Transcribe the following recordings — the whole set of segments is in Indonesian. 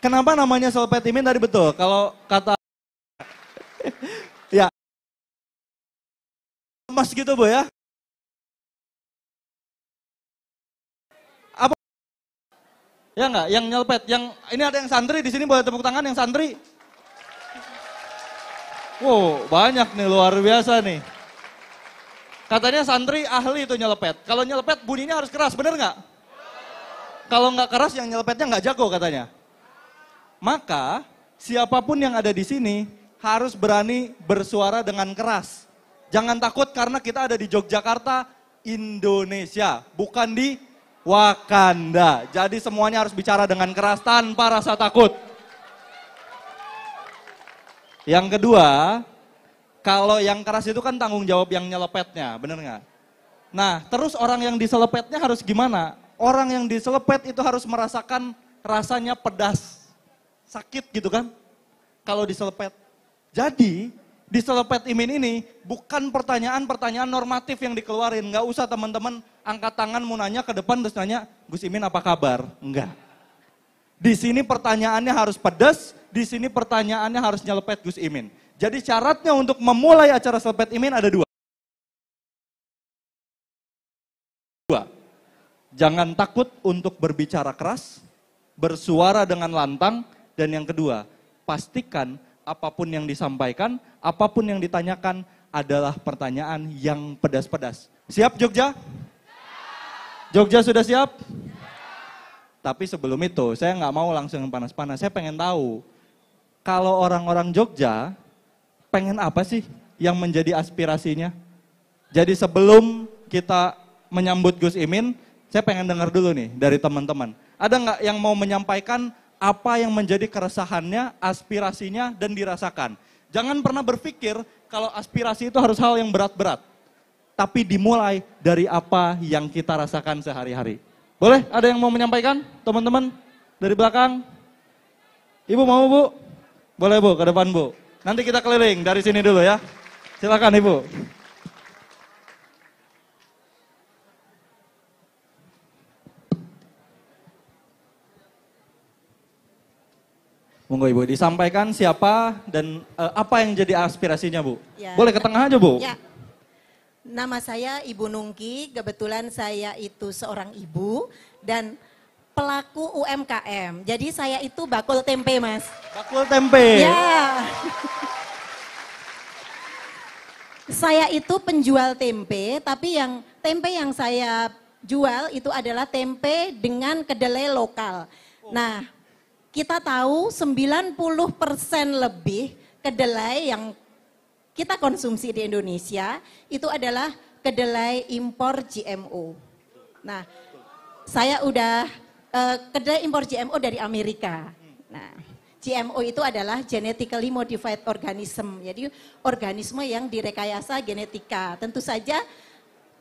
Kenapa namanya selepet imin tadi betul? Kalau kata ya emas gitu Bu ya. Apa? Ya enggak, yang nyelepet, yang ini ada yang santri di sini boleh tepuk tangan yang santri. Wow, banyak nih luar biasa nih. Katanya santri ahli itu nyelepet. Kalau nyelepet bunyinya harus keras, bener nggak? Kalau nggak keras yang nyelepetnya nggak jago katanya. Maka siapapun yang ada di sini harus berani bersuara dengan keras. Jangan takut karena kita ada di Yogyakarta, Indonesia, bukan di Wakanda. Jadi semuanya harus bicara dengan keras tanpa rasa takut. Yang kedua, kalau yang keras itu kan tanggung jawab yang nyelepetnya, bener nggak? Nah, terus orang yang diselepetnya harus gimana? Orang yang diselepet itu harus merasakan rasanya pedas, sakit gitu kan? Kalau diselepet. Jadi, diselepet imin ini bukan pertanyaan-pertanyaan normatif yang dikeluarin. Nggak usah teman-teman angkat tangan mau nanya ke depan terus nanya, Gus Imin apa kabar? Enggak. Di sini pertanyaannya harus pedas, di sini pertanyaannya harus nyelepet Gus Imin. Jadi syaratnya untuk memulai acara selepet imin ada dua. Jangan takut untuk berbicara keras, bersuara dengan lantang, dan yang kedua, pastikan apapun yang disampaikan, apapun yang ditanyakan adalah pertanyaan yang pedas-pedas. Siap Jogja? Jogja sudah siap? Tapi sebelum itu, saya nggak mau langsung panas-panas, saya pengen tahu, kalau orang-orang Jogja, pengen apa sih yang menjadi aspirasinya? Jadi sebelum kita menyambut Gus Imin, saya pengen dengar dulu nih dari teman-teman. Ada nggak yang mau menyampaikan apa yang menjadi keresahannya, aspirasinya, dan dirasakan? Jangan pernah berpikir kalau aspirasi itu harus hal yang berat-berat. Tapi dimulai dari apa yang kita rasakan sehari-hari. Boleh? Ada yang mau menyampaikan? Teman-teman dari belakang? Ibu mau Bu? Boleh Bu, ke depan Bu. Nanti kita keliling dari sini dulu ya. Silakan Ibu. Monggo Ibu, disampaikan siapa dan apa yang jadi aspirasinya Bu? Ya. Boleh ke tengah aja Bu. Ya. Nama saya Ibu Nungki, kebetulan saya itu seorang ibu dan pelaku UMKM. Jadi saya itu bakul tempe Mas. Bakul tempe? Ya. Saya itu penjual tempe, tapi yang tempe yang saya jual itu adalah tempe dengan kedelai lokal. Nah, kita tahu 90% lebih kedelai yang kita konsumsi di Indonesia itu adalah kedelai impor GMO. Nah, saya udah kedelai impor GMO dari Amerika. Nah, GMO itu adalah genetically modified organism. Jadi organisme yang direkayasa genetika. Tentu saja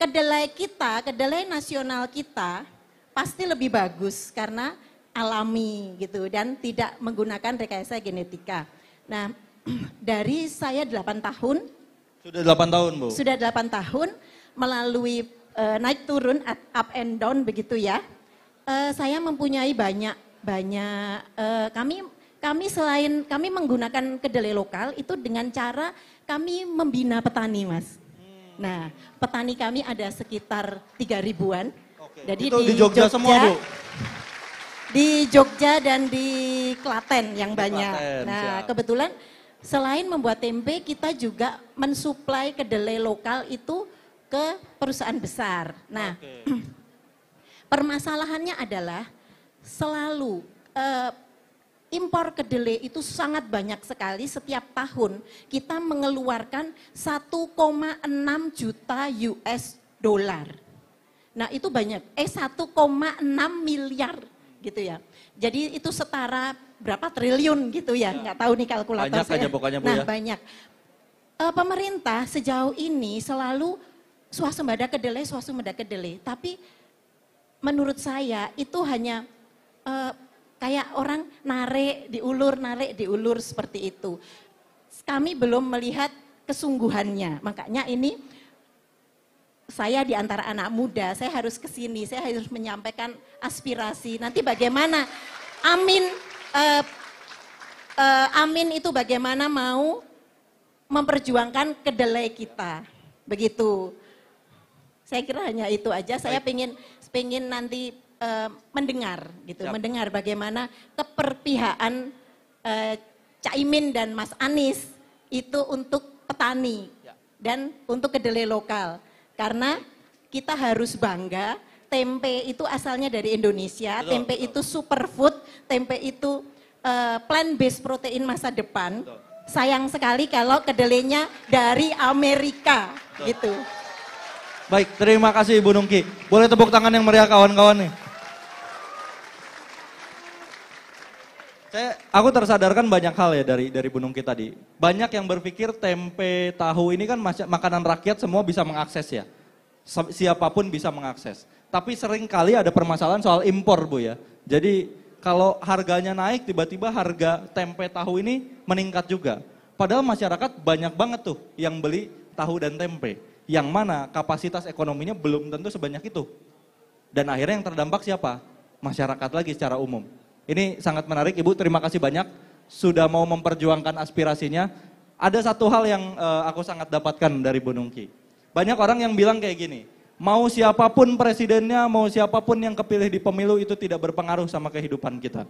kedelai kita, kedelai nasional kita pasti lebih bagus karena alami gitu dan tidak menggunakan rekayasa genetika. Nah, dari saya 8 tahun. Sudah 8 tahun Bu? Sudah 8 tahun melalui naik turun, up and down begitu ya. Saya mempunyai banyak kami selain kami menggunakan kedelai lokal itu dengan cara kami membina petani Mas. Nah, petani kami ada sekitar 3.000-an. Jadi itu di Jogja semua Bu? Di Jogja dan di Klaten yang banyak. Klaten, nah, siap. Kebetulan selain membuat tempe, kita juga mensuplai kedelai lokal itu ke perusahaan besar. Nah, permasalahannya adalah selalu impor kedelai itu sangat banyak sekali setiap tahun. Kita mengeluarkan 1,6 juta US dollar. Nah, itu banyak. 1,6 miliar. Gitu ya. Jadi itu setara berapa triliun gitu ya, nggak tahu nih kalkulator banyak saya. Aja pokoknya Bu nah ya. Banyak. Pemerintah sejauh ini selalu swasembada kedelai, tapi menurut saya itu hanya kayak orang narik diulur seperti itu. Kami belum melihat kesungguhannya, makanya ini saya di antara anak muda, saya harus kesini, saya harus menyampaikan aspirasi. Nanti bagaimana Amin eh, Amin itu bagaimana mau memperjuangkan kedelai kita, begitu. Saya kira hanya itu aja. Saya pengen nanti mendengar gitu, mendengar bagaimana keperpihakan Caimin dan Mas Anies itu untuk petani dan untuk kedelai lokal. Karena kita harus bangga, tempe itu asalnya dari Indonesia, tempe itu superfood, tempe itu plant based protein masa depan. Sayang sekali kalau kedelainya dari Amerika gitu. Baik, terima kasih Ibu Nungki. Boleh tepuk tangan yang meriah kawan-kawan nih. Aku tersadarkan banyak hal ya dari Bu Nungki tadi. Banyak yang berpikir tempe, tahu ini kan makanan rakyat, semua bisa mengakses ya. Siapapun bisa mengakses. Tapi sering kali ada permasalahan soal impor Bu ya. Jadi kalau harganya naik, tiba-tiba harga tempe tahu ini meningkat juga. Padahal masyarakat banyak banget tuh yang beli tahu dan tempe. Yang mana kapasitas ekonominya belum tentu sebanyak itu. Dan akhirnya yang terdampak siapa? Masyarakat lagi secara umum. Ini sangat menarik Ibu, terima kasih banyak sudah mau memperjuangkan aspirasinya. Ada satu hal yang aku sangat dapatkan dari Bu Nungki. Banyak orang yang bilang kayak gini, mau siapapun presidennya, mau siapapun yang kepilih di pemilu itu tidak berpengaruh sama kehidupan kita.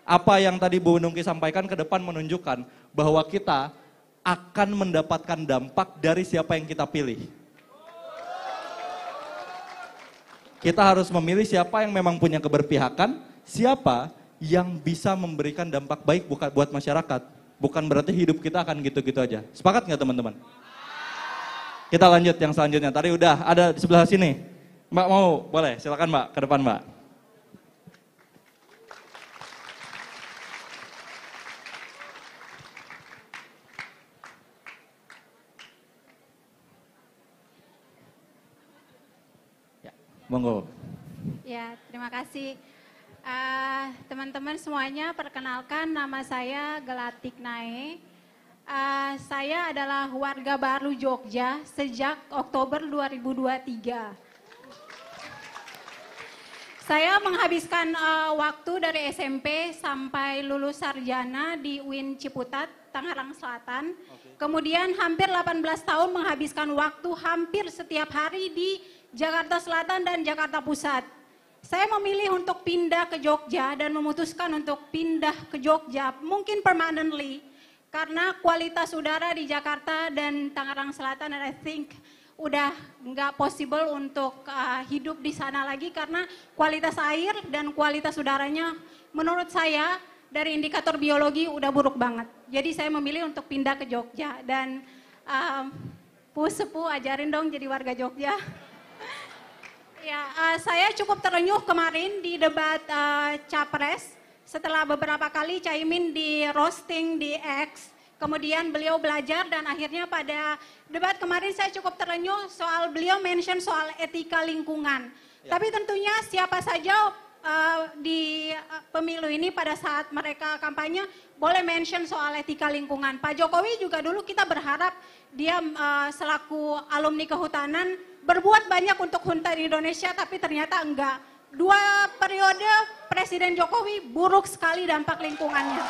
Apa yang tadi Bu Nungki sampaikan ke depan menunjukkan bahwa kita akan mendapatkan dampak dari siapa yang kita pilih. Kita harus memilih siapa yang memang punya keberpihakan, siapa yang bisa memberikan dampak baik buat masyarakat. Bukan berarti hidup kita akan gitu-gitu aja. Sepakat nggak teman-teman? Kita lanjut yang selanjutnya. Tadi udah ada di sebelah sini. Mbak mau? Boleh, silakan Mbak, ke depan Mbak. Ya, monggo. Ya, terima kasih. Teman-teman semuanya, perkenalkan nama saya Gelatik Nae. Saya adalah warga baru Jogja sejak Oktober 2023. Saya menghabiskan waktu dari SMP sampai lulus sarjana di UIN Ciputat, Tangerang Selatan. Kemudian hampir 18 tahun menghabiskan waktu hampir setiap hari di Jakarta Selatan dan Jakarta Pusat. Saya memilih untuk pindah ke Jogja dan memutuskan untuk pindah ke Jogja, mungkin permanently, karena kualitas udara di Jakarta dan Tangerang Selatan, I think udah nggak possible untuk hidup di sana lagi karena kualitas air dan kualitas udaranya menurut saya dari indikator biologi udah buruk banget. Jadi saya memilih untuk pindah ke Jogja dan sepuh ajarin dong jadi warga Jogja. Ya, saya cukup terenyuh kemarin di debat Capres setelah beberapa kali Caimin di roasting di X, kemudian beliau belajar dan akhirnya pada debat kemarin saya cukup terenyuh soal beliau mention soal etika lingkungan. Ya. Tapi tentunya siapa saja di pemilu ini pada saat mereka kampanye boleh mention soal etika lingkungan. Pak Jokowi juga dulu kita berharap dia selaku alumni kehutanan berbuat banyak untuk hutan di Indonesia, tapi ternyata enggak. 2 periode Presiden Jokowi buruk sekali dampak lingkungannya.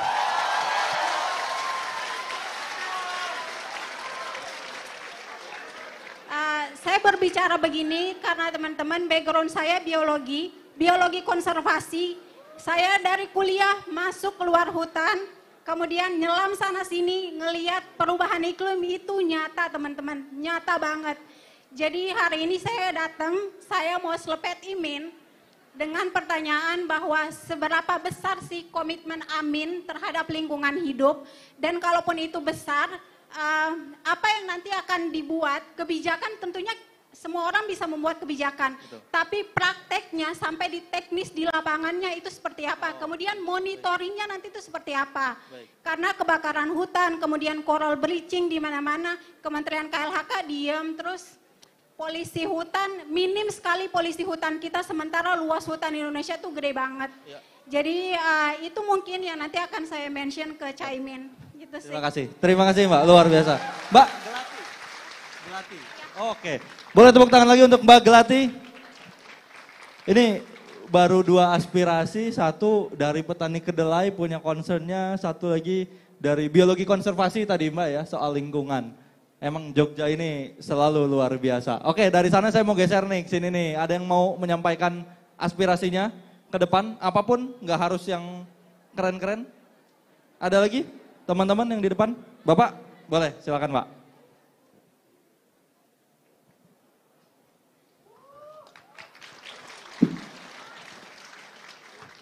Saya berbicara begini karena teman-teman background saya biologi konservasi. Saya dari kuliah masuk keluar hutan, kemudian nyelam sana sini ngelihat perubahan iklim itu nyata teman-teman, nyata banget. Jadi hari ini saya datang, saya mau selepet Imin dengan pertanyaan bahwa seberapa besar sih komitmen Amin terhadap lingkungan hidup dan kalaupun itu besar, apa yang nanti akan dibuat kebijakan tentunya semua orang bisa membuat kebijakan. Betul. Tapi prakteknya sampai di teknis di lapangannya itu seperti apa, kemudian monitoringnya nanti itu seperti apa. Baik. Karena kebakaran hutan, kemudian coral bleaching di mana-mana, Kementerian KLHK diam terus. Polisi hutan, minim sekali polisi hutan kita sementara luas hutan Indonesia tuh gede banget. Ya. Jadi itu mungkin yang nanti akan saya mention ke Caimin. Gitu sih. Terima kasih Mbak, luar biasa. Mbak Gelati. Ya. Oke, boleh tepuk tangan lagi untuk Mbak Gelati. Ini baru 2 aspirasi, satu dari petani kedelai punya concernnya, satu lagi dari biologi konservasi tadi Mbak ya, soal lingkungan. Emang Jogja ini selalu luar biasa. Oke, dari sana saya mau geser nih ke sini nih. Ada yang mau menyampaikan aspirasinya ke depan, apapun, nggak harus yang keren-keren. Ada lagi teman-teman yang di depan? Bapak, boleh silakan Pak.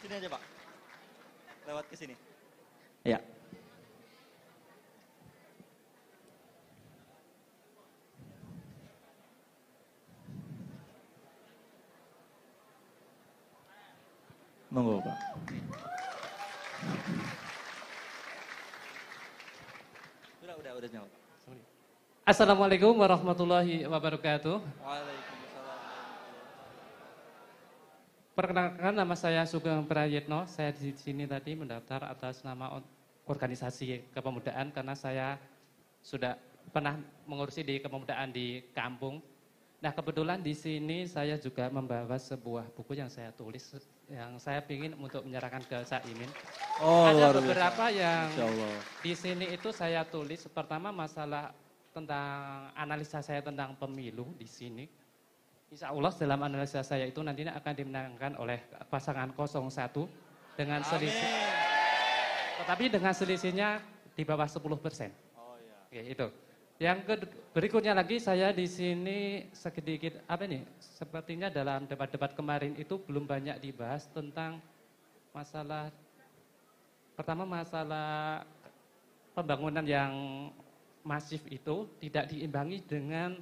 Sini aja Pak, lewat ke sini. Ya. Monggo Pak. Udah nyala. Assalamualaikum warahmatullahi wabarakatuh. Waalaikumsalam. Perkenalkan, nama saya Sugeng Prayitno. Saya di sini tadi mendaftar atas nama organisasi kepemudaan karena saya sudah pernah mengurusi di kepemudaan di kampung. Nah, kebetulan di sini saya juga membawa sebuah buku yang saya tulis yang saya ingin untuk menyerahkan ke Caimin. Oh, ada luar biasa. beberapa yang Insya Allah. di sini itu saya tulis. Pertama masalah tentang analisa saya tentang pemilu di sini. Insya Allah dalam analisa saya itu nantinya akan dimenangkan oleh pasangan 01 dengan selisih. Tetapi dengan selisihnya di bawah 10%. Oh iya. Oke, itu. Yang berikutnya lagi saya di sini sedikit sepertinya dalam debat-debat kemarin itu belum banyak dibahas tentang masalah pertama masalah pembangunan yang masif itu tidak diimbangi dengan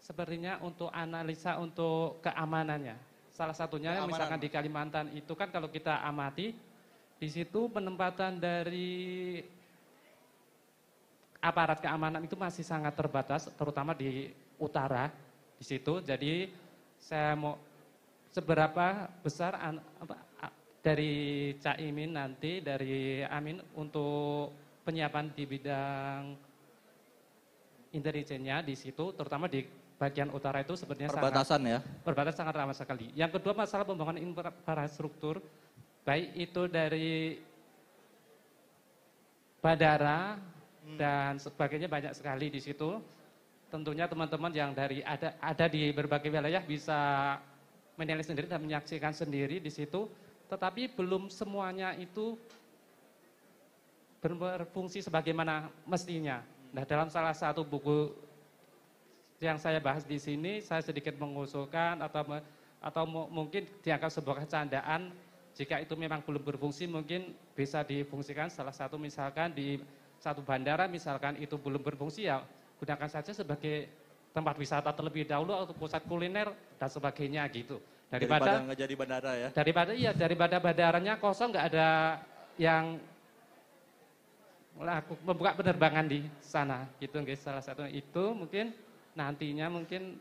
sepertinya untuk analisa untuk keamanannya. Salah satunya misalkan di Kalimantan itu kan kalau kita amati di situ penempatan dari aparat keamanan itu masih sangat terbatas, terutama di utara di situ. Jadi saya mau seberapa besar dari Caimin nanti dari Amin untuk penyiapan di bidang intelijennya di situ, terutama di bagian utara itu sebenarnya perbatasan ya. Perbatasan sangat ramah sekali. Yang kedua masalah pembangunan infrastruktur, baik itu dari bandara dan sebagainya banyak sekali di situ. Tentunya teman-teman yang ada di berbagai wilayah bisa menilai sendiri dan menyaksikan sendiri di situ. Tetapi belum semuanya itu berfungsi sebagaimana mestinya. Nah, dalam salah satu buku yang saya bahas di sini, saya sedikit mengusulkan atau mungkin dianggap sebuah kecandaan. Jika itu memang belum berfungsi, mungkin bisa difungsikan salah satu misalkan di satu bandara misalkan itu belum berfungsi ya gunakan saja sebagai tempat wisata terlebih dahulu atau pusat kuliner dan sebagainya gitu. Daripada nggak jadi bandara ya. Daripada bandaranya kosong nggak ada yang membuka penerbangan di sana gitu guys. Salah satu itu mungkin nantinya mungkin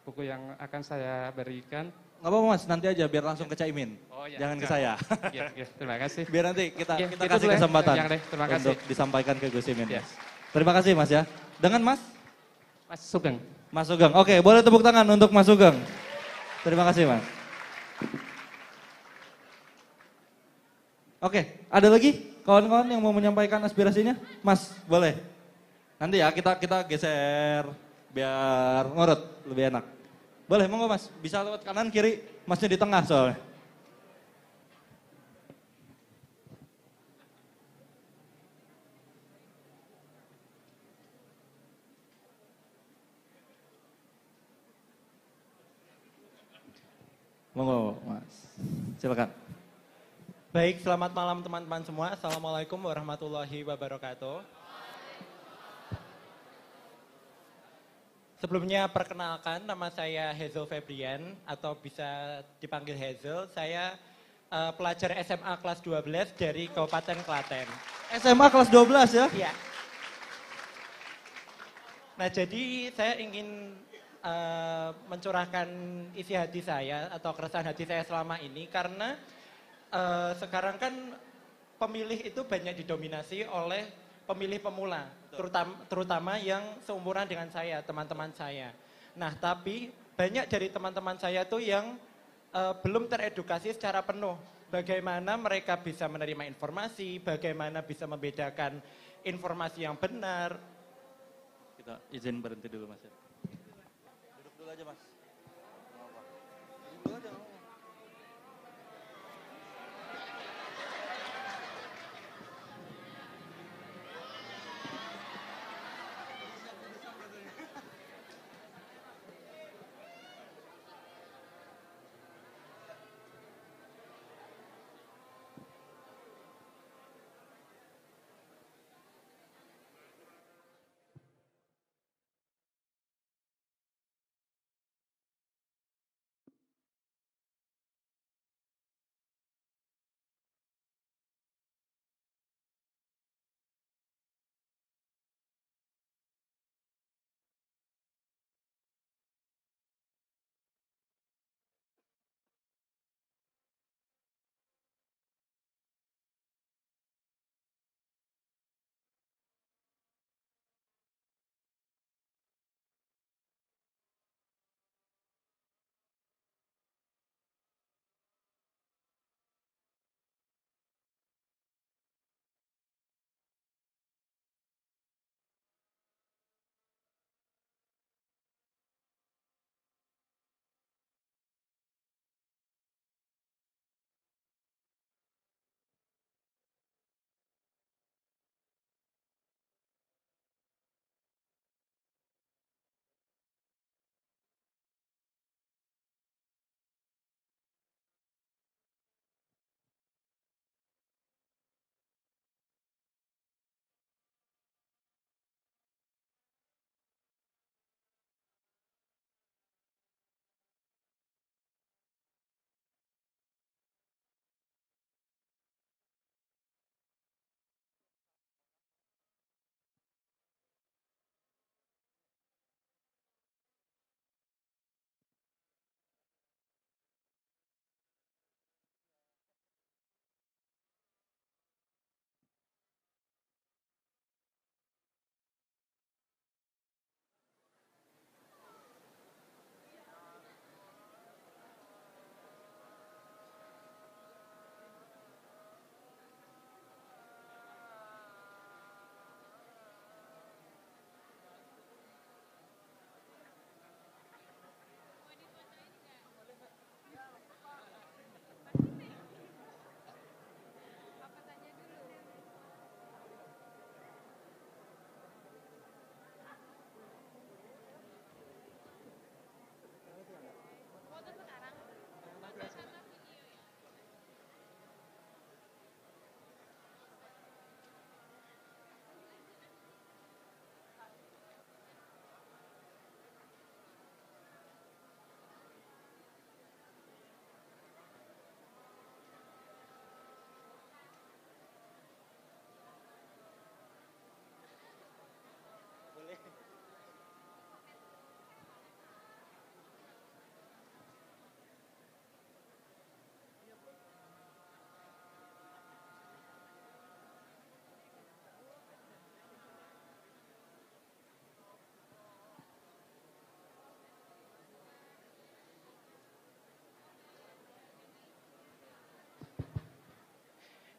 buku yang akan saya berikan. Nggak apa-apa Mas, nanti aja biar langsung ke Caimin. Oh, iya, jangan ke saya. Ya, terima kasih. Biar nanti kita Itu kasih dulu ya, kesempatan terima kasih. untuk disampaikan ke Gus Imin. Yes. Terima kasih Mas ya. Dengan Mas Sugeng. Mas Sugeng. Oke, boleh tepuk tangan untuk Mas Sugeng. Terima kasih Mas. Oke, ada lagi kawan-kawan yang mau menyampaikan aspirasinya? Mas, boleh. Nanti ya kita geser biar ngurut lebih enak. Boleh, monggo Mas. Bisa lewat kanan, kiri. Masnya di tengah soalnya. Monggo Mas. Silakan. Baik, selamat malam teman-teman semua. Assalamualaikum warahmatullahi wabarakatuh. Sebelumnya perkenalkan, nama saya Hazel Febrian atau bisa dipanggil Hazel. Saya pelajar SMA kelas 12 dari Kabupaten Klaten. SMA kelas 12 ya? Iya. Nah, jadi saya ingin mencurahkan isi hati saya atau keresahan hati saya selama ini karena sekarang kan pemilih itu banyak didominasi oleh pemilih pemula, terutama yang seumuran dengan saya, teman-teman saya. Nah, tapi banyak dari teman-teman saya tuh yang belum teredukasi secara penuh. Bagaimana mereka bisa menerima informasi, bagaimana bisa membedakan informasi yang benar. Kita izin berhenti dulu Mas. Duduk dulu aja Mas. Duduk dulu aja.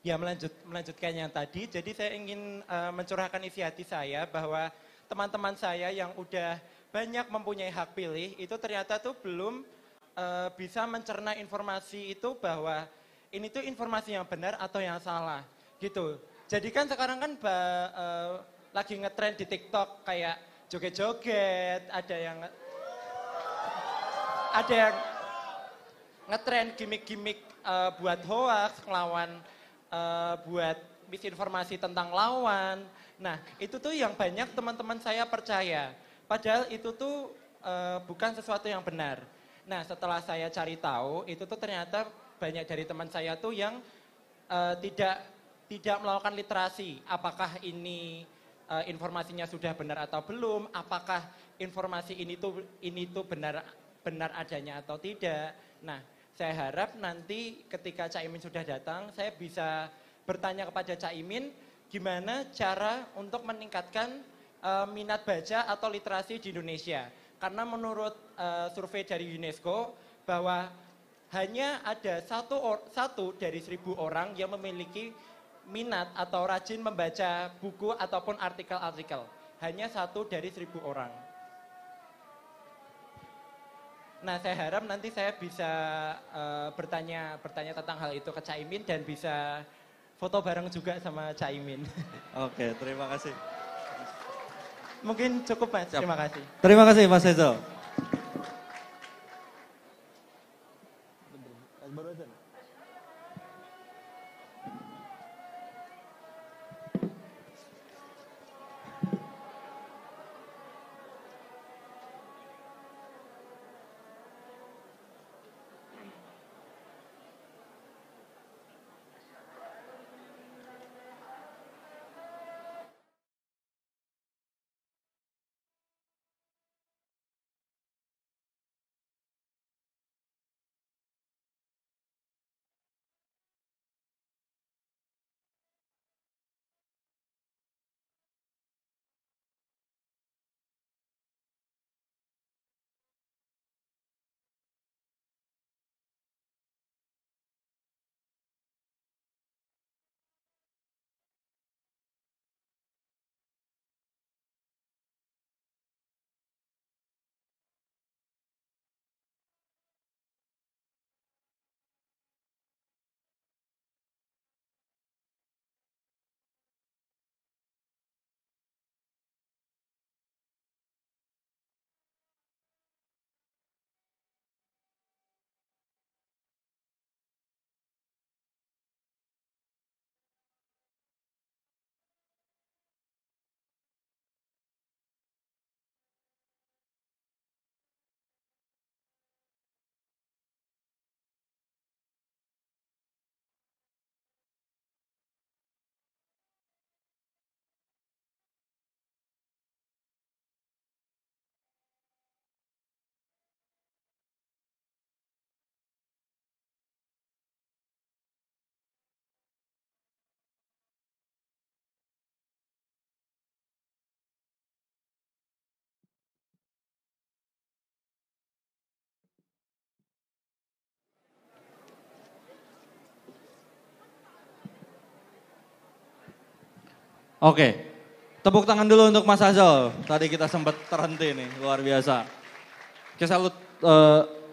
Ya melanjutkan yang tadi, jadi saya ingin mencurahkan isi hati saya bahwa teman-teman saya yang udah banyak mempunyai hak pilih itu ternyata tuh belum bisa mencerna informasi itu bahwa ini tuh informasi yang benar atau yang salah gitu. Jadi kan sekarang kan lagi ngetrend di TikTok kayak joget-joget, ada yang ngetrend gimmick-gimmick buat hoax, ngelawan buat misinformasi tentang lawan. Nah, itu tuh yang banyak teman-teman saya percaya. Padahal itu tuh bukan sesuatu yang benar. Nah, setelah saya cari tahu, itu tuh ternyata banyak dari teman saya tuh yang tidak melakukan literasi. Apakah ini informasinya sudah benar atau belum? Apakah informasi ini tuh benar adanya atau tidak? Nah, saya harap nanti ketika Caimin sudah datang, saya bisa bertanya kepada Caimin gimana cara untuk meningkatkan minat baca atau literasi di Indonesia. Karena menurut survei dari UNESCO bahwa hanya ada satu dari 1.000 orang yang memiliki minat atau rajin membaca buku ataupun artikel-artikel. Hanya 1 dari 1.000 orang. Nah, saya harap nanti saya bisa bertanya tentang hal itu ke Caimin dan bisa foto bareng juga sama Caimin. Oke, terima kasih. Mungkin cukup Mas, Siap. terima kasih. Terima kasih Mas Ezo. Oke, tepuk tangan dulu untuk Mas Azal. Tadi kita sempat terhenti nih, luar biasa. Oke, salut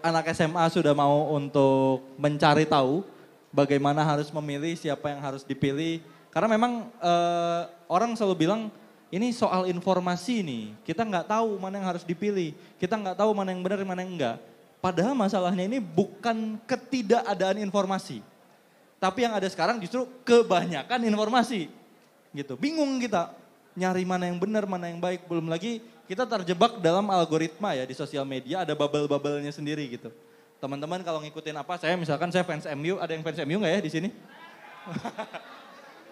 anak SMA sudah mau untuk mencari tahu bagaimana harus memilih, siapa yang harus dipilih. Karena memang orang selalu bilang ini soal informasi nih, kita nggak tahu mana yang harus dipilih, kita nggak tahu mana yang benar, mana yang enggak. Padahal masalahnya ini bukan ketidakadaan informasi, tapi yang ada sekarang justru kebanyakan informasi. Gitu, bingung kita nyari mana yang benar, mana yang baik. Belum lagi kita terjebak dalam algoritma ya di sosial media, ada bubble-bubble-nya sendiri gitu. Teman-teman kalau ngikutin apa, misalkan saya fans MU, ada yang fans MU nggak ya di sini?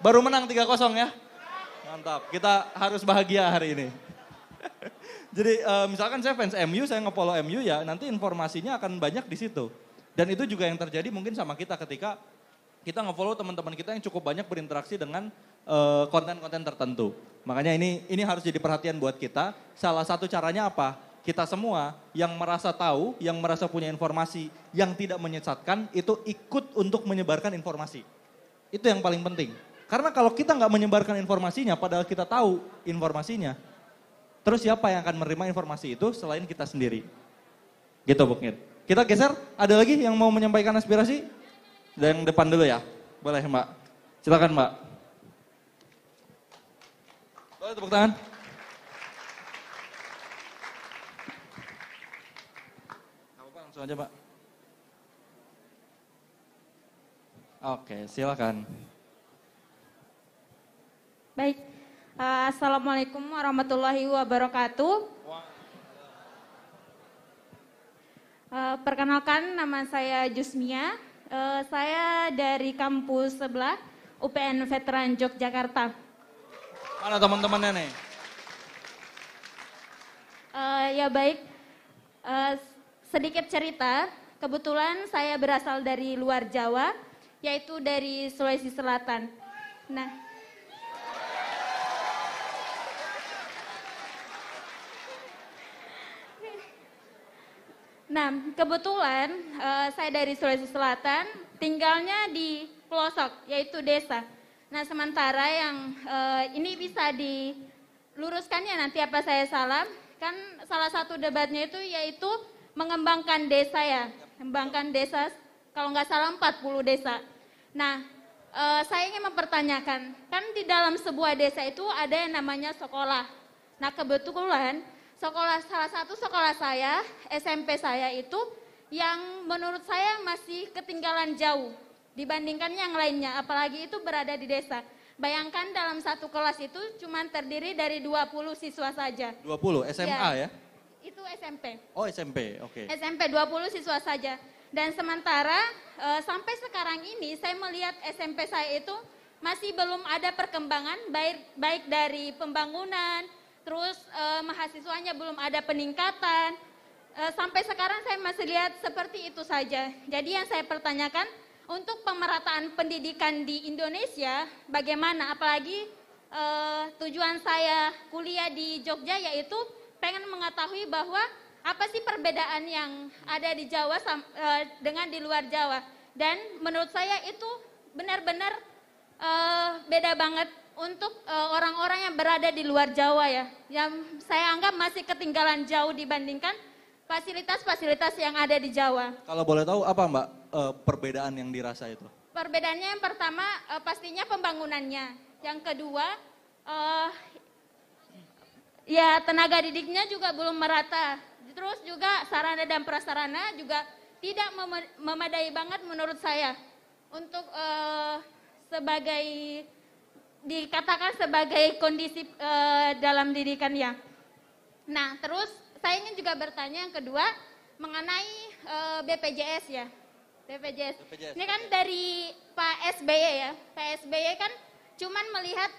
Baru menang 3-0 ya. Mantap, kita harus bahagia hari ini. Jadi misalkan saya fans MU, saya nge-follow MU ya, nanti informasinya akan banyak di situ. Dan itu juga yang terjadi mungkin sama kita ketika kita nge-follow teman-teman kita yang cukup banyak berinteraksi dengan konten-konten tertentu. Makanya ini harus jadi perhatian buat kita. Salah satu caranya apa? Kita semua yang merasa tahu, yang merasa punya informasi, yang tidak menyesatkan, itu ikut untuk menyebarkan informasi. Itu yang paling penting. Karena kalau kita nggak menyebarkan informasinya, padahal kita tahu informasinya, terus siapa yang akan menerima informasi itu selain kita sendiri? Gitu Buknir. Kita geser, ada lagi yang mau menyampaikan aspirasi? Yang depan dulu ya, boleh Mbak. Silakan Mbak. Boleh tepuk tangan. Apa-apa langsung aja Mbak. Oke, silakan. Baik, Assalamualaikum warahmatullahi wabarakatuh. Perkenalkan, nama saya Jusmia. Saya dari kampus sebelah, UPN Veteran Yogyakarta. Mana teman-temannya nih? Ya baik, sedikit cerita. Kebetulan saya berasal dari luar Jawa, yaitu dari Sulawesi Selatan. Nah, kebetulan saya dari Sulawesi Selatan, tinggalnya di pelosok, yaitu desa. Nah, sementara yang ini bisa diluruskan ya nanti apa saya salah, kan salah satu debatnya itu yaitu mengembangkan desa ya, mengembangkan desa, kalau nggak salah 40 desa. Nah, saya ingin mempertanyakan, kan di dalam sebuah desa itu ada yang namanya sekolah. Nah, kebetulan salah satu sekolah saya, SMP saya itu yang menurut saya masih ketinggalan jauh dibandingkan yang lainnya, apalagi itu berada di desa. Bayangkan dalam satu kelas itu cuma terdiri dari 20 siswa saja. 20 SMA ya? Itu SMP. Oh SMP, oke. SMP 20 siswa saja. Dan sementara sampai sekarang ini saya melihat SMP saya itu masih belum ada perkembangan baik dari pembangunan, terus mahasiswanya belum ada peningkatan. Sampai sekarang saya masih lihat seperti itu saja. Jadi yang saya pertanyakan untuk pemerataan pendidikan di Indonesia bagaimana? Apalagi tujuan saya kuliah di Jogja yaitu pengen mengetahui bahwa apa sih perbedaan yang ada di Jawa dengan di luar Jawa. Dan menurut saya itu benar-benar beda banget untuk orang-orang yang berada di luar Jawa ya. Yang saya anggap masih ketinggalan jauh dibandingkan fasilitas-fasilitas yang ada di Jawa. Kalau boleh tahu apa Mbak perbedaan yang dirasa itu? Perbedaannya yang pertama pastinya pembangunannya. Yang kedua ya tenaga didiknya juga belum merata. Terus juga sarana dan prasarana juga tidak memadai banget menurut saya untuk dikatakan sebagai kondisi dalam didikannya. Nah, terus saya ingin juga bertanya yang kedua mengenai BPJS ya. BPJS. Ini kan dari Pak SBY ya. Pak SBY kan cuman melihat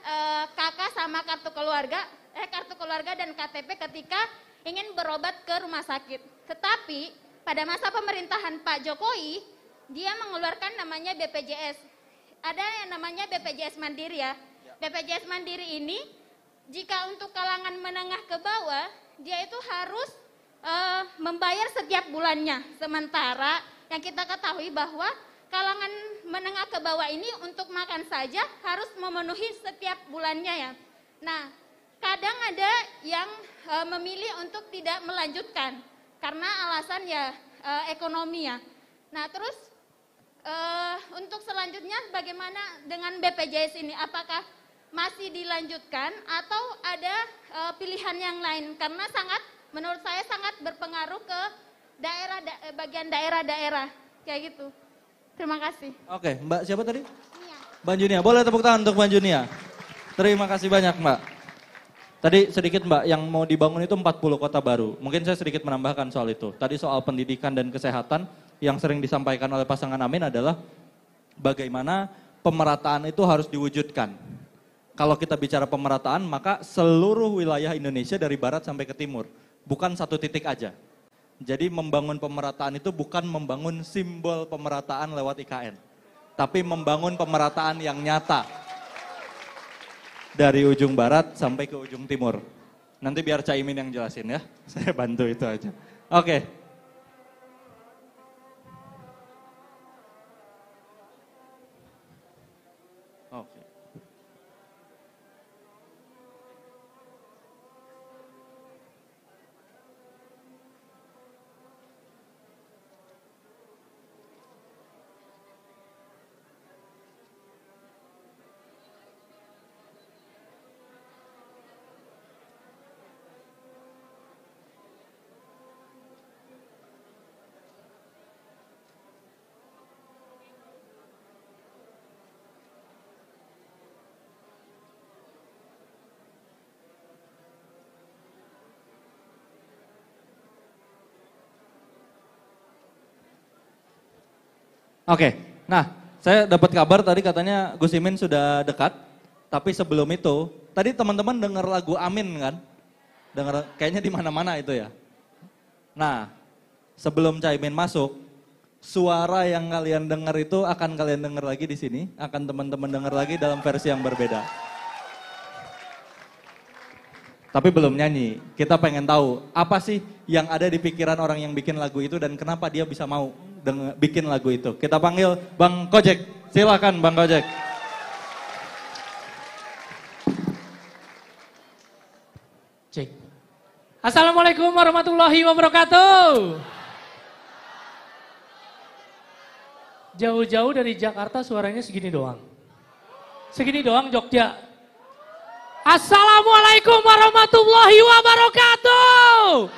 KK sama kartu keluarga dan KTP ketika ingin berobat ke rumah sakit. Tetapi pada masa pemerintahan Pak Jokowi, dia mengeluarkan namanya BPJS. Ada yang namanya BPJS Mandiri ya. BPJS Mandiri ini jika untuk kalangan menengah ke bawah, dia itu harus membayar setiap bulannya. Sementara yang kita ketahui bahwa kalangan menengah ke bawah ini untuk makan saja harus memenuhi setiap bulannya ya. Nah, kadang ada yang memilih untuk tidak melanjutkan karena alasan ya ekonomi ya. Nah, terus untuk selanjutnya bagaimana dengan BPJS ini? Apakah masih dilanjutkan atau ada pilihan yang lain? Karena menurut saya sangat berpengaruh ke bagian daerah-daerah kayak gitu. Terima kasih. Oke, Mbak siapa tadi? Iya. Mbak Junia, boleh tepuk tangan untuk Mbak Junia. Terima kasih banyak Mbak. Tadi sedikit Mbak, yang mau dibangun itu 40 kota baru. Mungkin saya sedikit menambahkan soal itu. Tadi soal pendidikan dan kesehatan yang sering disampaikan oleh pasangan Amin adalah bagaimana pemerataan itu harus diwujudkan. Kalau kita bicara pemerataan, maka seluruh wilayah Indonesia dari barat sampai ke timur. Bukan satu titik aja. Jadi membangun pemerataan itu bukan membangun simbol pemerataan lewat IKN. Tapi membangun pemerataan yang nyata. Dari ujung barat sampai ke ujung timur. Nanti biar Caimin yang jelasin ya. Saya bantu itu aja. Oke. Oke. Oke, nah saya dapat kabar tadi katanya Gus Imin sudah dekat, tapi sebelum itu, tadi teman-teman dengar lagu Amin kan? Dengar kayaknya di mana-mana itu ya. Nah, sebelum Caimin masuk, suara yang kalian dengar itu akan kalian dengar lagi di sini, akan teman-teman dengar lagi dalam versi yang berbeda. tapi belum nyanyi. Kita pengen tahu apa sih yang ada di pikiran orang yang bikin lagu itu dan kenapa dia bisa mau bikin lagu itu. Kita panggil Bang Kojek. Silakan Bang Kojek. Cek. Assalamualaikum warahmatullahi wabarakatuh. Jauh-jauh dari Jakarta suaranya segini doang. Segini doang Jogja. Assalamualaikum warahmatullahi wabarakatuh.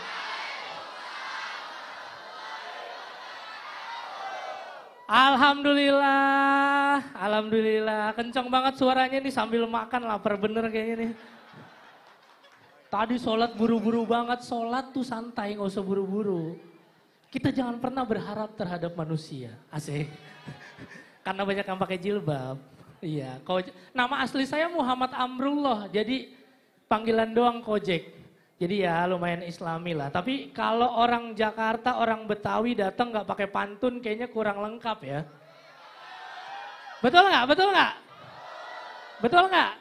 Alhamdulillah. Kencang banget suaranya nih sambil makan, lapar bener kayaknya nih. Tadi sholat buru-buru banget, sholat tuh santai, gak usah buru-buru. Kita jangan pernah berharap terhadap manusia, asik. Karena banyak yang pakai jilbab. Iya, nama asli saya Muhammad Amrullah, jadi panggilan doang Kojek. Jadi ya lumayan islami lah. Tapi kalau orang Jakarta, orang Betawi datang nggak pakai pantun kayaknya kurang lengkap ya. Betul nggak? Betul nggak? Betul nggak?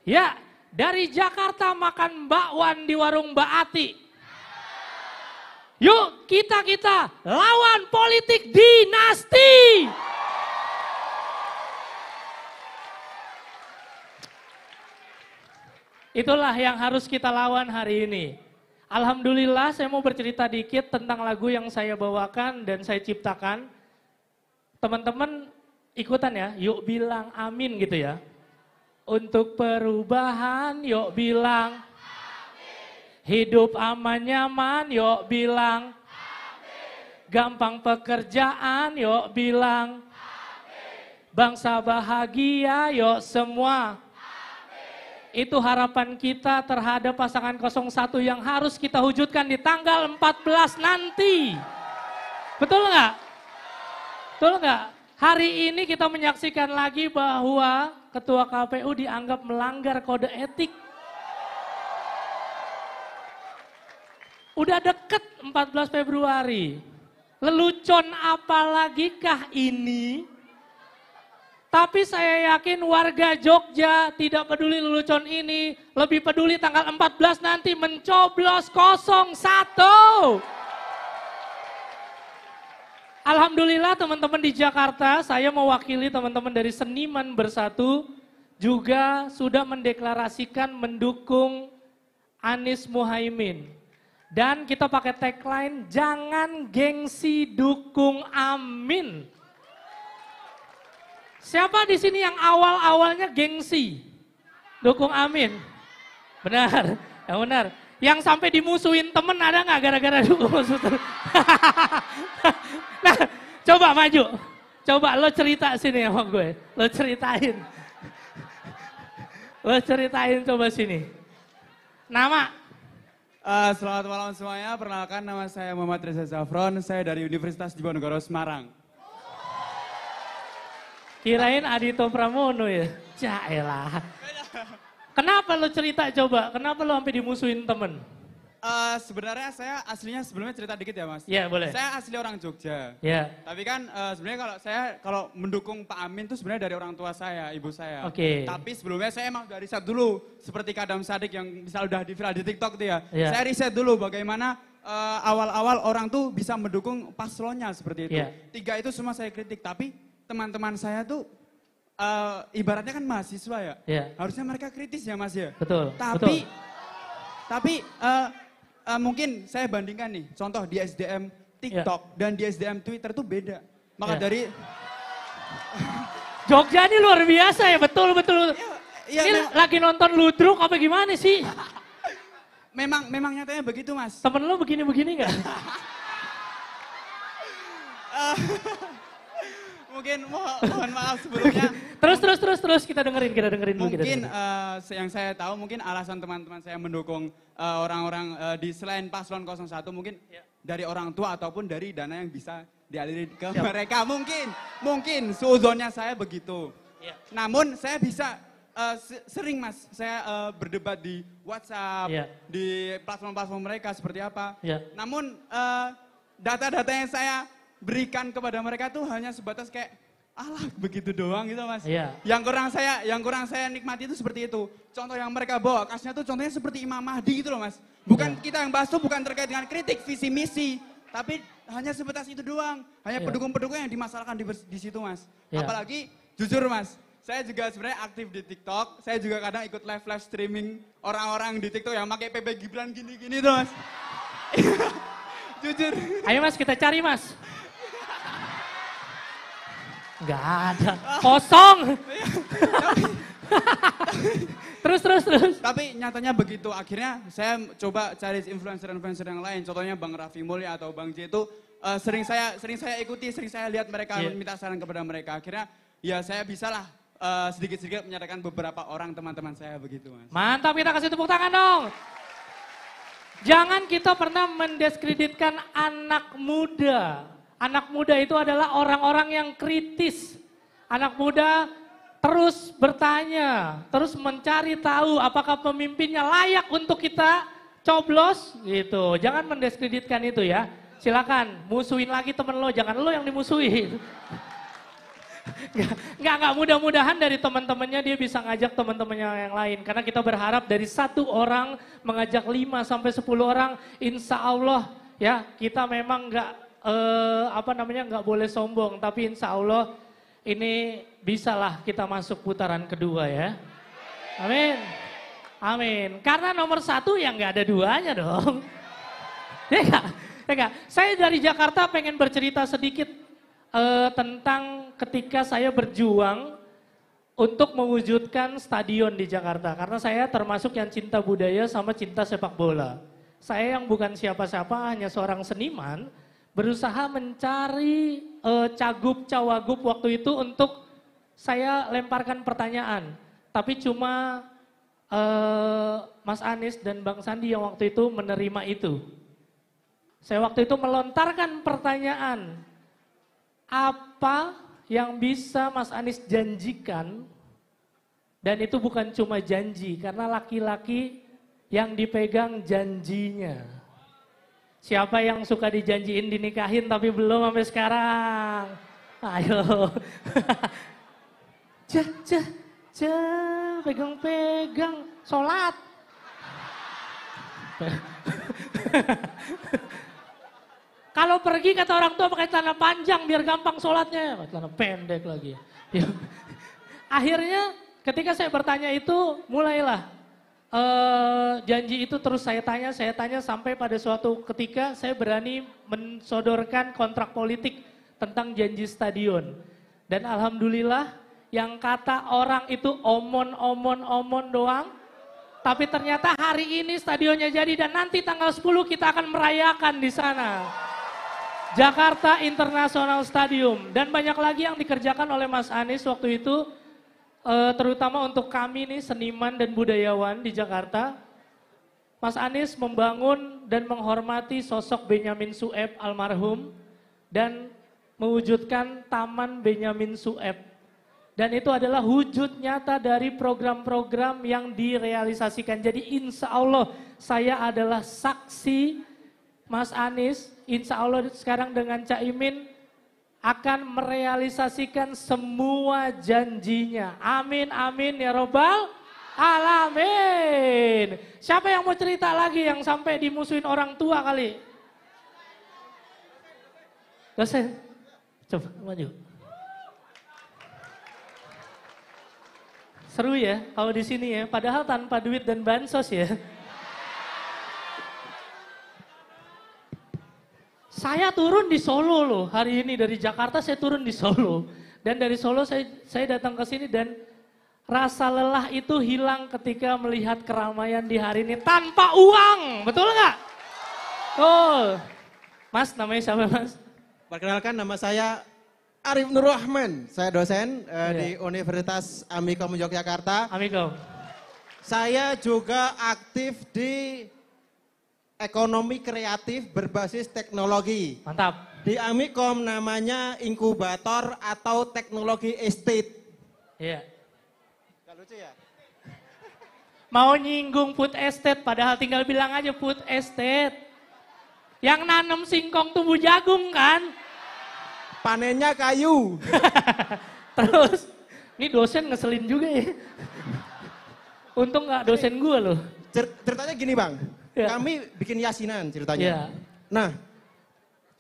Ya, dari Jakarta makan bakwan di warung Mbak Ati. Yuk kita lawan politik dinasti. Itulah yang harus kita lawan hari ini. Alhamdulillah saya mau bercerita dikit tentang lagu yang saya bawakan dan saya ciptakan. Teman-teman ikutan ya, yuk bilang amin gitu ya. Untuk perubahan yuk bilang amin. Hidup aman nyaman yuk bilang amin. Gampang pekerjaan yuk bilang amin. Bangsa bahagia yuk semua. Itu harapan kita terhadap pasangan 01 yang harus kita wujudkan di tanggal 14 nanti. Betul nggak? Betul nggak? Hari ini kita menyaksikan lagi bahwa Ketua KPU dianggap melanggar kode etik. Udah deket 14 Februari. Lelucon apalagikah ini? Tapi saya yakin warga Jogja tidak peduli lelucon ini, lebih peduli tanggal 14 nanti mencoblos 01. Alhamdulillah teman-teman di Jakarta, saya mewakili teman-teman dari Seniman Bersatu juga sudah mendeklarasikan mendukung Anies Muhaimin. Dan kita pakai tagline, jangan gengsi dukung amin. Siapa di sini yang awal-awalnya gengsi? Dukung amin. Benar, yang benar. Yang sampai dimusuhin temen ada nggak gara-gara dukung musuh? Nah, coba maju. Coba lo cerita sini sama gue. Lo ceritain. Lo ceritain coba sini. Nama? Selamat malam semuanya. Perkenalkan nama saya Muhammad Reza Zafron. Saya dari Universitas Diponegoro Semarang. Kirain Adito Pramono ya? Jaelah. Kenapa lo cerita coba? Kenapa lo sampai dimusuhin temen? Sebenarnya saya aslinya sebelumnya cerita dikit ya mas. Iya boleh. Saya asli orang Jogja. Iya. Tapi kan sebenarnya kalau mendukung Pak Amin itu sebenarnya dari orang tua saya, ibu saya. Oke. Tapi sebelumnya saya emang udah riset dulu. Seperti Kadam Sadik yang misal udah viral di TikTok tuh ya. Iya. Saya riset dulu bagaimana awal-awal orang tuh bisa mendukung paslonnya seperti itu. Iya. 3 itu semua saya kritik. Tapi teman-teman saya tuh ibaratnya kan mahasiswa ya. Iya. Harusnya mereka kritis ya mas ya. Betul. Tapi mungkin saya bandingkan nih, contoh di SDM TikTok dan di SDM Twitter tuh beda. Maka dari Jogja ini luar biasa ya, betul. Ya, Ini lagi nonton ludruk apa gimana sih? memang nyatanya begitu mas. Temen lo begini-begini nggak? Mungkin mohon maaf sebelumnya. Terus kita dengerin dulu. Mungkin yang saya tahu mungkin alasan teman-teman saya mendukung orang-orang di selain paslon 01 mungkin dari orang tua ataupun dari dana yang bisa dialiri ke mereka. Mungkin suuzonnya saya begitu. Ya. Namun saya bisa sering mas, saya berdebat di WhatsApp, di platform-platform mereka seperti apa. Ya. Namun data-data yang saya berikan kepada mereka tuh hanya sebatas kayak alah begitu doang gitu Mas. Iya. Yang kurang saya nikmati itu seperti itu. Contoh yang mereka bawa kasnya tuh contohnya seperti Imam Mahdi gitu loh Mas. Bukan kita yang bahas tuh bukan terkait dengan kritik visi misi, tapi hanya sebatas itu doang. Hanya pendukung-pendukung yang dimasalahkan di situ Mas. Apalagi jujur Mas, saya juga sebenarnya aktif di TikTok. Saya juga kadang ikut live streaming orang-orang di TikTok yang pakai PB Gibran gini-gini tuh Mas. Jujur. Ayo Mas, kita cari Mas. Nggak ada, kosong. Terus. Tapi nyatanya begitu, akhirnya saya coba cari influencer-influencer yang lain. Contohnya Bang Raffi Mulya atau Bang J itu sering saya ikuti, sering saya lihat mereka, minta saran kepada mereka. Akhirnya ya saya bisalah sedikit-sedikit menyadarkan beberapa orang teman-teman saya begitu Mas. Mantap, kita kasih tepuk tangan dong. Jangan kita pernah mendiskreditkan anak muda. Anak muda itu adalah orang-orang yang kritis. Anak muda terus bertanya, terus mencari tahu apakah pemimpinnya layak untuk kita coblos gitu. Jangan mendiskreditkan itu ya. Silakan musuhin lagi temen lo, jangan lo yang dimusuhin. Enggak, mudah-mudahan dari teman-temannya dia bisa ngajak teman-temannya yang lain. Karena kita berharap dari 1 orang mengajak 5 sampai 10 orang, insya Allah ya kita memang nggak boleh sombong, tapi insya Allah ini bisalah kita masuk putaran kedua ya. Amin. Karena nomor 1 ya nggak ada duanya dong. Ya nggak? Saya dari Jakarta pengen bercerita sedikit tentang ketika saya berjuang untuk mewujudkan stadion di Jakarta. Karena saya termasuk yang cinta budaya sama cinta sepak bola. Saya yang bukan siapa-siapa, hanya seorang seniman, berusaha mencari cagup-cawagup waktu itu untuk saya lemparkan pertanyaan. Tapi cuma Mas Anies dan Bang Sandi yang waktu itu menerima itu. Saya waktu itu melontarkan pertanyaan, apa yang bisa Mas Anies janjikan, dan itu bukan cuma janji, karena laki-laki yang dipegang janjinya. Siapa yang suka dijanjiin dinikahin tapi belum sampai sekarang? Ayo. Pegang-pegang, sholat. Kalau pergi kata orang tua pakai celana panjang biar gampang sholatnya. Celana pendek lagi. Akhirnya ketika saya bertanya itu mulailah. Janji itu terus saya tanya sampai pada suatu ketika saya berani mensodorkan kontrak politik tentang janji stadion. Dan alhamdulillah yang kata orang itu omon doang. Tapi ternyata hari ini stadionnya jadi dan nanti tanggal 10 kita akan merayakan di sana. Jakarta International Stadium. Dan banyak lagi yang dikerjakan oleh Mas Anies waktu itu. Terutama untuk kami nih seniman dan budayawan di Jakarta. Mas Anies membangun dan menghormati sosok Benyamin Sueb almarhum dan mewujudkan Taman Benyamin Sueb. Dan itu adalah wujud nyata dari program-program yang direalisasikan. Jadi insya Allah saya adalah saksi Mas Anies, insya Allah sekarang dengan Caimin akan merealisasikan semua janjinya. Amin, amin ya robbal alamin. Siapa yang mau cerita lagi yang sampai dimusuhin orang tua kali? Dosen, coba maju. Seru ya kalau di sini ya, padahal tanpa duit dan bansos ya. Saya turun di Solo loh, hari ini dari Jakarta saya turun di Solo. Dan dari Solo saya datang ke sini dan rasa lelah itu hilang ketika melihat keramaian di hari ini tanpa uang, betul nggak? Tuh, Mas namanya siapa Mas? Perkenalkan nama saya Arif Nur Rahman, saya dosen di Universitas Amikom Yogyakarta. Amikom. Saya juga aktif di ekonomi kreatif berbasis teknologi. Mantap. Di Amikom namanya inkubator atau teknologi estate. Iya. Gak lucu ya? Mau nyinggung food estate padahal tinggal bilang aja food estate. Yang nanam singkong tumbuh jagung kan? Panennya kayu. Terus, ini dosen ngeselin juga ya. Untung nggak dosen gue loh. Ceritanya gini Bang, Ya. kami bikin yasinan ceritanya. Ya. Nah,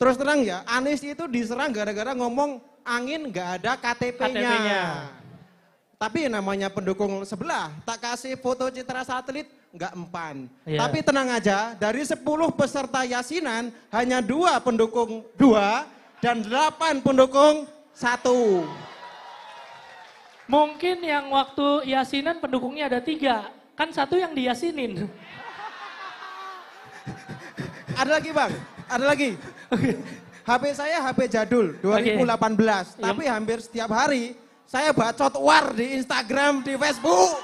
terus terang ya, Anies itu diserang gara-gara ngomong angin nggak ada KTP-nya. KTP-nya. Tapi namanya pendukung sebelah, tak kasih foto citra satelit, nggak empan. Iya. Tapi tenang aja, dari 10 peserta yasinan, hanya 2 pendukung 2 dan 8 pendukung 1. Mungkin yang waktu yasinan pendukungnya ada 3. Kan 1 yang diyasinin. Ada lagi Bang, ada lagi. HP saya HP jadul, 2018. Tapi hampir setiap hari, saya bacot war di Instagram, di Facebook.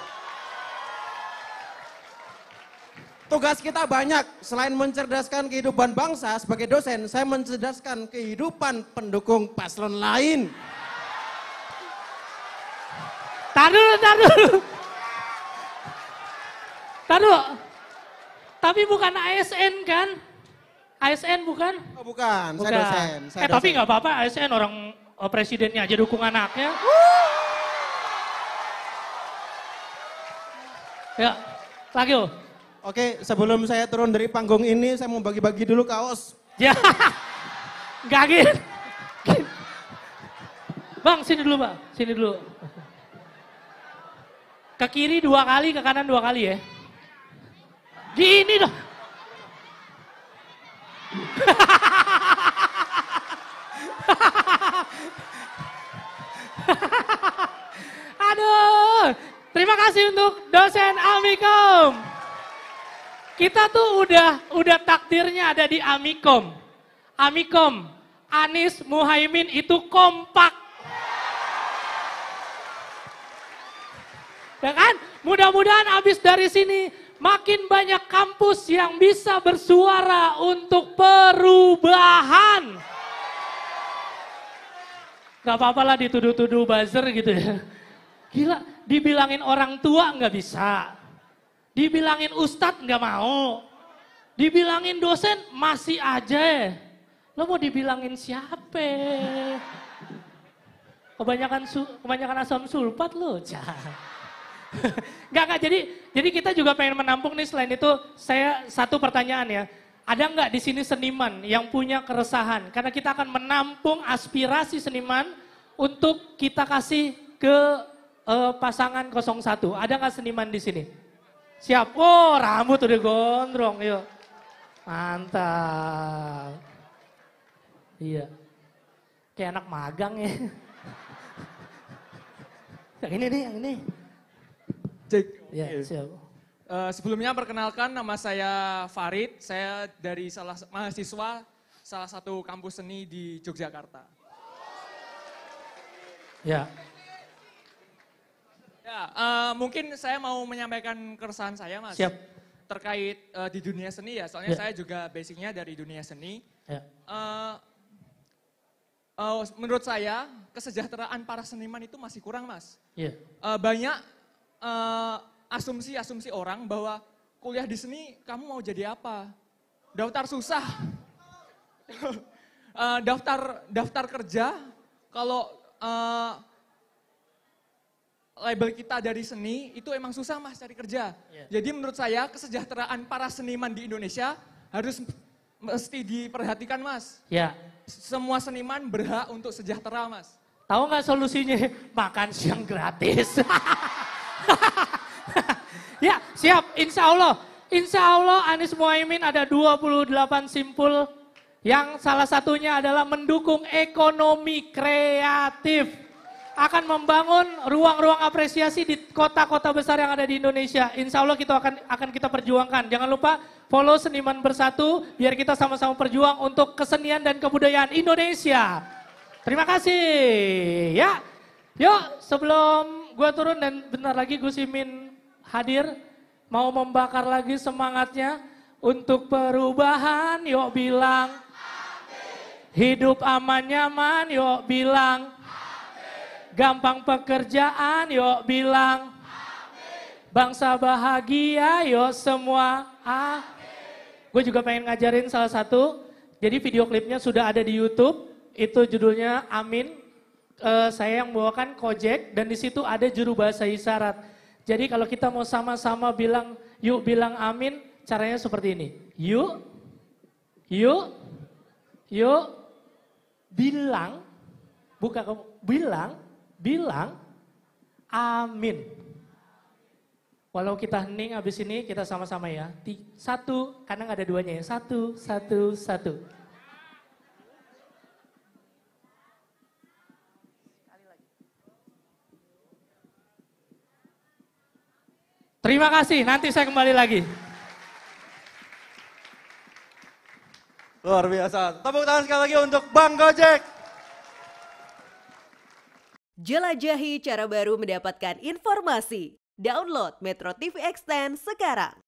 Tugas kita banyak, selain mencerdaskan kehidupan bangsa sebagai dosen, saya mencerdaskan kehidupan pendukung paslon lain. Tar dulu. Tapi bukan ASN kan? ASN bukan? Oh bukan, saya dosen. Tapi nggak apa-apa, ASN orang presidennya aja dukung anaknya. Ya, lagi loh. Oke, sebelum saya turun dari panggung ini, saya mau bagi-bagi dulu kaos. Ya, nggak gitu. Bang, sini dulu Bang, sini dulu. Ke kiri 2 kali, ke kanan 2 kali ya. Gini dong. Aduh, terima kasih untuk dosen Amikom. Kita tuh udah takdirnya ada di Amikom. Amikom, Anies Muhaimin itu kompak. Ya kan? Mudah-mudahan habis dari sini makin banyak kampus yang bisa bersuara untuk perubahan. Gak apa-apa lah dituduh-tuduh buzzer gitu ya. Gila, dibilangin orang tua nggak bisa. Dibilangin ustadz nggak mau. Dibilangin dosen masih aja. Lo mau dibilangin siapa? Kebanyakan asam sulfat lo. Enggak, jadi kita juga pengen menampung nih, selain itu saya satu pertanyaan ya. Ada nggak di sini seniman yang punya keresahan? Karena kita akan menampung aspirasi seniman untuk kita kasih ke pasangan 01. Ada nggak seniman di sini? Siap. Oh, rambut udah gondrong, yuk. Mantap. Iya. Kayak anak magang ya. Yang ini nih, yang ini. Cek. Ya, siap. Sebelumnya perkenalkan, nama saya Farid. Saya dari mahasiswa salah satu kampus seni di Yogyakarta. Ya. Ya, mungkin saya mau menyampaikan keresahan saya, Mas. Siap. Terkait di dunia seni ya, soalnya saya juga basicnya dari dunia seni. Ya. Menurut saya, kesejahteraan para seniman itu masih kurang, Mas. Iya. Banyak asumsi-asumsi orang bahwa kuliah di seni kamu mau jadi apa? Daftar susah. daftar kerja kalau label kita dari seni itu emang susah Mas cari kerja. Jadi menurut saya kesejahteraan para seniman di Indonesia harus mesti diperhatikan Mas. Ya. Semua seniman berhak untuk sejahtera Mas. Tahu nggak solusinya? Makan siang gratis. Ya, siap. Insya Allah Anies Muhaimin ada 28 simpul yang salah satunya adalah mendukung ekonomi kreatif. Akan membangun ruang-ruang apresiasi di kota-kota besar yang ada di Indonesia. Insya Allah kita akan kita perjuangkan. Jangan lupa follow Seniman Bersatu biar kita sama-sama berjuang untuk kesenian dan kebudayaan Indonesia. Terima kasih. Ya, yuk sebelum gue turun dan bentar lagi Gus Imin hadir, mau membakar lagi semangatnya untuk perubahan, yuk bilang. Hidup aman nyaman, yuk bilang. Gampang pekerjaan, yuk bilang. Bangsa bahagia, yuk semua. Gue juga pengen ngajarin salah satu, jadi video klipnya sudah ada di YouTube. Itu judulnya Amin. Saya yang bawakan Kojek dan di situ ada juru bahasa isyarat. Jadi kalau kita mau sama-sama bilang, yuk bilang amin, caranya seperti ini. Yuk, bilang, buka kamu, bilang, amin. Walau kita hening habis ini kita sama-sama ya. Satu, karena nggak ada duanya ya. Satu. Terima kasih, nanti saya kembali lagi. Luar biasa. Tepuk tangan sekali lagi untuk Bang Gojek. Jelajahi cara baru mendapatkan informasi. Download Metro TV Extend sekarang.